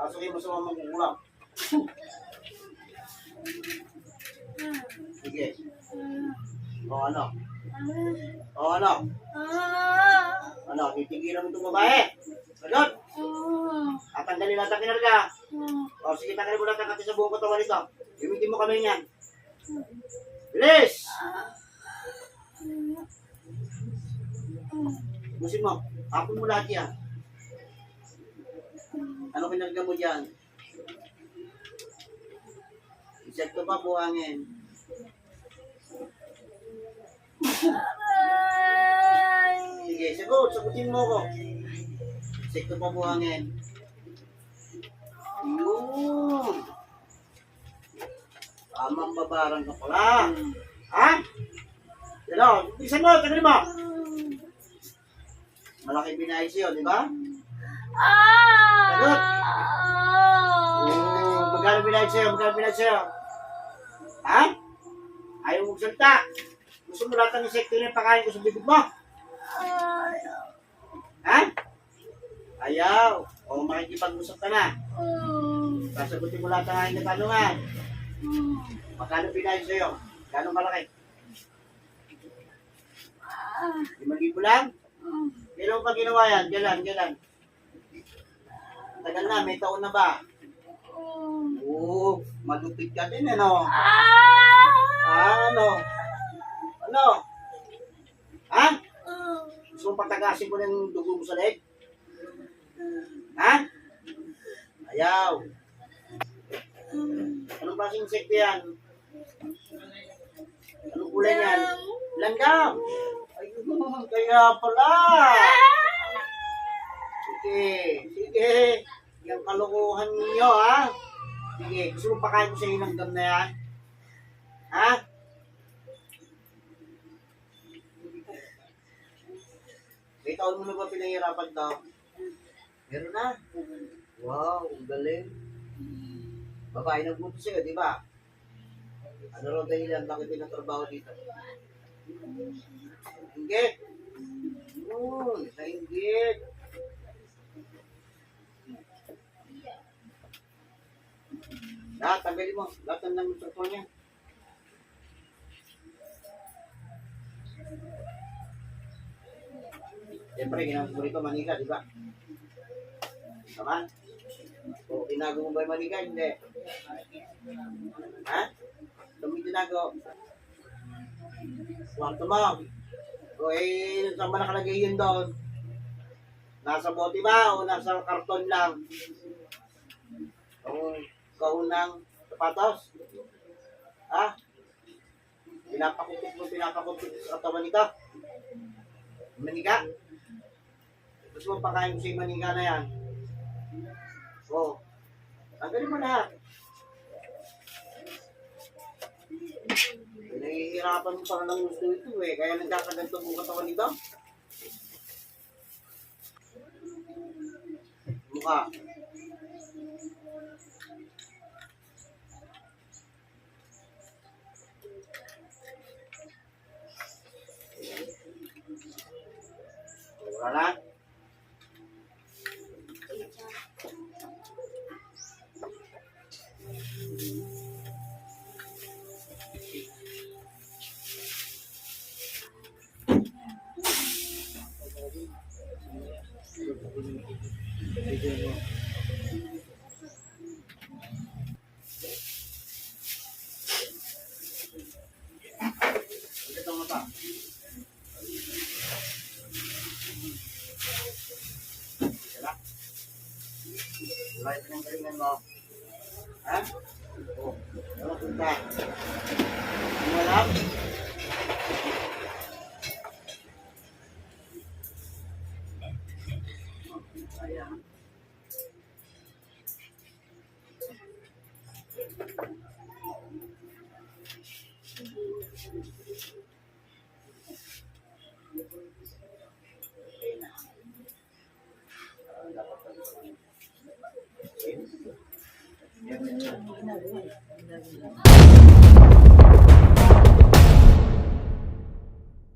Pasukin mo sa mga magugulang. Sige. O ano? O ano? Ano? Titigilan mo itong babae? Sagot! Tatanggalin natin kinarga. O sige, tanggalin mo natin kati sa buong katawan nito. Gamitin mo kami niyan. Bilis! Busin mo. Hapon mo lahat yan. Ano kinarga mo dyan? Insekto pa, buhangin. Sige, sagutin mo ko. Insekto pa, buhangin. Yun. Tamang babarang ka pala. Ha? Hello, bisan mo, tagalin mo. Malaki binayos yun, di ba? Sagot. Magkano binayos sa'yo? Magkano binayos sa'yo? Ha? Ayaw mong salita. Gusto mo lahat ng insekto na yung pakain ko sa bibig mo? Ha? Ayaw. O makikipag-usap ka na. Sasagutin mo lahat ng aking katanungan. Magkano binayos sa'yo? Gano'ng kalaki? 5,000 lang? Kailan mo pa ginawa yan? Kailan? Tagal na, may taon na ba? Oo, malupit ka din, ano? Ano? Ano? Ha? Gusto mo patagasin ko ng dugo mo sa leg? Ha? Ayaw. Anong klaseng insekto yan? Anong kulay yan? Langgam. Ayun, kaya pala. Sige. Yung kalokohan ninyo, ha? Sige, gusto mo pakain ko sa inyo ng gam na yan? Ha? May taon mo na ba pinahirapan daw? Meron na? Wow, ang galing. Babae ng buto sa'yo, di ba? Ano rin dahilan? Bakit pinatrabaho dito? Nainggit. Nainggit. Lahat, tanggalin mo. Lahat ng instruktor niya. Siyempre, ginamit mo rito Manila, di ba? Tama? O, tinago mo ba yung Manila? Hindi. Ha? Dami tinago. Kwarto mo. O, saan ba nakalagay yun doon? Nasa bote ba o nasa karton lang? O, kaunang sapatos? Ha? Pinapakutik sa katawan nito? Manika? Gusto mo pakain ko sa manika na yan? O, tanggalin mo lahat. Nahihirapan mo para lang gusto ito eh. Kaya nagkakaganto mo katawan nito. Mukha. Wala na? Ito mo pa. Wala ito ng galingan mo. Ha? O, ano punta? Umalap? Ayan. Okay na.